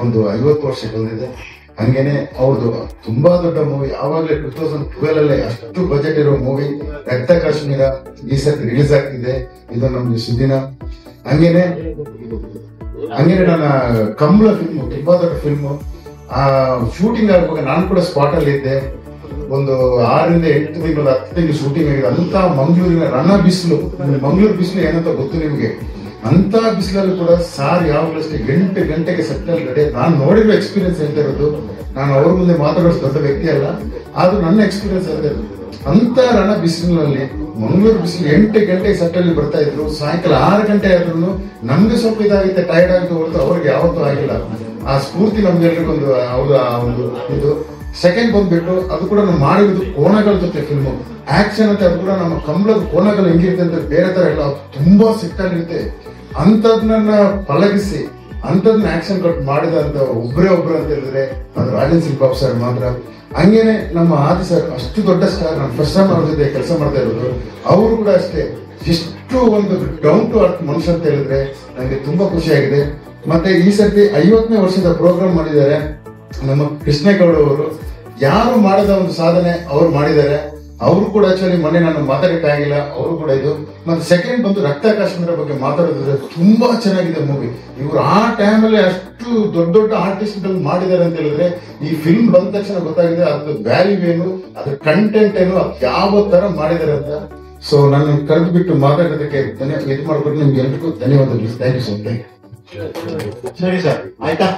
ಒಂದು 50 ವರ್ಷ ಬಂದಿದೆ. ಹಂಗೇನೆ ಅವ್ರದ್ದು ತುಂಬಾ ದೊಡ್ಡ ಮೂವಿ, ಆವಾಗಲೇ 2012 ಅಲ್ಲೇ ಅಷ್ಟು ಬಜೆಟ್ ಇರೋ ಮೂವಿ ರಕ್ತ ಕಾಶ್ಮೀರ ಈ ಸರ್ತಿ ರಿಲೀಸ್ ಆಗ್ತಿದೆ. ಇದು ನಮ್ದು ಸುದ್ದಿನ. ಹಂಗೇನೆ ನನ್ನ ಕಮಲ ಫಿಲ್ಮ್ ತುಂಬಾ ದೊಡ್ಡ ಫಿಲ್ಮ್. ಆ ಶೂಟಿಂಗ್ ಆಗುವಾಗ ನಾನು ಕೂಡ ಸ್ಪಾಟ್ ಅಲ್ಲಿ ಇದ್ದೆ. ಒಂದು 6 ರಿಂದ 8 ತಿಂಗಳು 10 ತಿಂಗಳು ಶೂಟಿಂಗ್ ಆಗಿದೆ. ಅಂತ ಮಂಗಳೂರಿನ ಬಿಸಿಲು, ಮಂಗಳೂರು ಬಿಸಿಲು ಏನಂತ ಗೊತ್ತು ನಿಮ್ಗೆ. ಅಂತ ಬಿಸಿಲಲ್ಲಿ ಕೂಡ ಸಾರ್ ಯಾವಾಗಲೂ ಅಷ್ಟೇ ಗಂಟೆಗೆ ಸೆಟ್ನಲ್ಲಿ ರೆಡಿ. ನಾನು ನೋಡಿರೋ ಎಕ್ಸ್ಪೀರಿಯನ್ಸ್ ಹೇಳ್ತಾ ಇರೋದು, ನಾನು ಅವ್ರ ಮುಂದೆ ಮಾತಾಡೋಷ್ಟು ದೊಡ್ಡ ವ್ಯಕ್ತಿ ಅಲ್ಲ, ಆದ್ರೂ ನನ್ನ ಎಕ್ಸ್ಪೀರಿಯನ್ಸ್ ಹೇಳ್ತಾ ಇರೋದು. ಅಂತ ಬಿಸಿಲಿನಲ್ಲಿ ಮಂಗಳೂರು ಬಿಸಿಲು 8 ಗಂಟೆಗೆ ಸೆಟ್ಟಲ್ಲಿ ಬರ್ತಾ ಇದ್ರು. ಸಾಯಂಕಾಲ 6 ಗಂಟೆ ಆದ್ರೂ ನಮ್ಗೆ ಸ್ವಲ್ಪ ಇದಾಗುತ್ತೆ, ಟೈರ್ಡ್ ಆಗಿ ಹೊರತು ಅವ್ರಿಗೆ ಯಾವತ್ತೂ ಆಗಿಲ್ಲ. ಆ ಸ್ಫೂರ್ತಿ ನಮ್ಗೆಲ್ರಿಗೊಂದು ಅವ್ರ ಒಂದು ಇದು. ಸೆಕೆಂಡ್ ಬಂದ್ಬಿಟ್ಟು ಅದು ಕೂಡ ನಾವು ಮಾಡಿರೋದು ಕೋಣಗಳ ಜೊತೆ ಫಿಲ್ಮು. ಆಕ್ಷನ್ ಅಂತ ಅದು ಕೂಡ ನಮ್ಮ ಕಮಲದ ಕೋಣಗಳು ಹೆಂಗಿರುತ್ತೆ ಅಂತ ಬೇರೆ ತರ ಎಲ್ಲ ತುಂಬಾ ಸಿಟ್ಟಾಗಿರುತ್ತೆ. ಅಂಥದ್ನ ಪಳಗಿಸಿ ಅಂಥದ್ನ ಆಕ್ಷನ್ ಕಟ್ ಮಾಡಿದಂತ ಒಬ್ಬರೇ ಅಂತ ಹೇಳಿದ್ರೆ ಅದು ರಾಜನ್ ಸಿಂಗ್ ಬಾಬು ಸರ್ ಮಾತ್ರ. ಹಂಗೇನೆ ನಮ್ಮ ಆದಿ ಸರ್ ಅಷ್ಟು ದೊಡ್ಡ ಸ್ಟಾರ್. ನಾನು ಫಸ್ಟ್ ಟೈಮ್ ಅವ್ರ ಜೊತೆ ಕೆಲಸ ಮಾಡ್ತಾ ಇರೋದು. ಅವರು ಕೂಡ ಅಷ್ಟೇ ಎಷ್ಟು ಒಂದು ಡೌನ್ ಟು ಅರ್ತ್ ಮನುಷ್ಯ ಅಂತ ಹೇಳಿದ್ರೆ ನನಗೆ ತುಂಬಾ ಖುಷಿಯಾಗಿದೆ. ಮತ್ತೆ ಈ ಸರ್ತಿ 50ನೇ ವರ್ಷದ ಪ್ರೋಗ್ರಾಮ್ ಮಾಡಿದ್ದಾರೆ ನಮ್ಮ ಕೃಷ್ಣೇಗೌಡ ಅವರು. ಯಾರು ಮಾಡದ ಒಂದು ಸಾಧನೆ ಅವ್ರು ಮಾಡಿದ್ದಾರೆ. ಅವರು ಕೂಡ ಆಕ್ಚುಲಿ ಮೊನ್ನೆ ನಾನು ಮಾತಾಡಕ್ಕಾಗಿಲ್ಲ, ಅವರು ಕೂಡ ಇದು. ಮತ್ತೆ ಸೆಕೆಂಡ್ ಬಂದು ರಕ್ತ ಕಾಶ್ಮೀರ ಬಗ್ಗೆ ಮಾತಾಡೋದ್ರೆ ತುಂಬಾ ಚೆನ್ನಾಗಿದೆ ಮೂವಿ. ಇವರು ಆ ಟೈಮಲ್ಲಿ ಅಷ್ಟು ದೊಡ್ಡ ಆರ್ಟಿಸ್ಟ್ ಗಳು ಮಾಡಿದ್ದಾರೆ ಅಂತ ಹೇಳಿದ್ರೆ ಈ ಫಿಲ್ಮ್ ಬಂದ ತಕ್ಷಣ ಗೊತ್ತಾಗಿದೆ ಅದ್ರ ವ್ಯಾಲ್ಯೂ ಏನು, ಅದ್ರ ಕಂಟೆಂಟ್ ಏನು, ಅದು ಯಾವ ತರ ಮಾಡಿದ್ದಾರೆ ಅಂತ. ಸೊ ನಾನು ಕರೆದು ಬಿಟ್ಟು ಮಾತಾಡೋದಕ್ಕೆ ಇದು ಮಾಡ್ಕೊಂಡು ನಿಮ್ಗೆ ಎಲ್ರಿಗೂ ಧನ್ಯವಾದಗಳು. Thank you sir. ಸರಿ ಸರ್, ಆಯ್ತಾ?